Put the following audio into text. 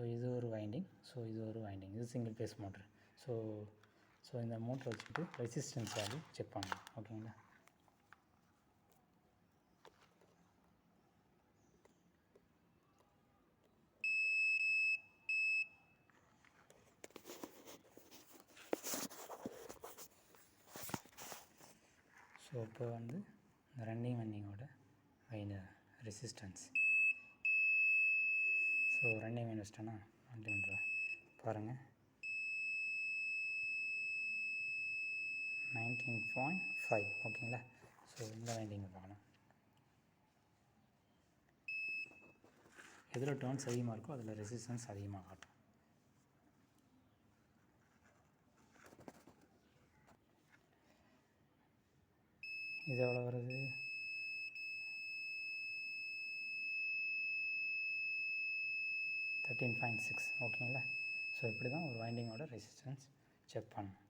இது ஒரு வைண்டிங், இது ஒரு வைண்டிங். இது சிங்கிள் பேஸ் மோட்ரு. ஸோ இந்த மோட்டரை வச்சுட்டு ரெசிஸ்டன்ஸ் வேல்யூ செக் பண்ணணும். ஓகேங்களா? ஸோ இப்போ வந்து இந்த ரன்னிங் வைண்டிங்கோட ரெசிஸ்டன்ஸ். ஸோ ரன்னிங் வைண்ட் வச்சிட்டேன்னா அப்படின்ற பாருங்கள் 19.5. ஓகேங்களா? ஸோ இந்த வைண்டிங்கை பார்க்கணும். எதில் டர்ன்ஸ் அதிகமாக இருக்கோ அதில் ரெசிஸ்டன்ஸ் அதிகமாக காட்டும். இது எவ்வளோ வருது? 13.6. ஓகேங்களா? ஸோ இப்படி தான் ஒரு வைண்டிங்கோட ரெசிஸ்டன்ஸ் செக் பண்ணணும்.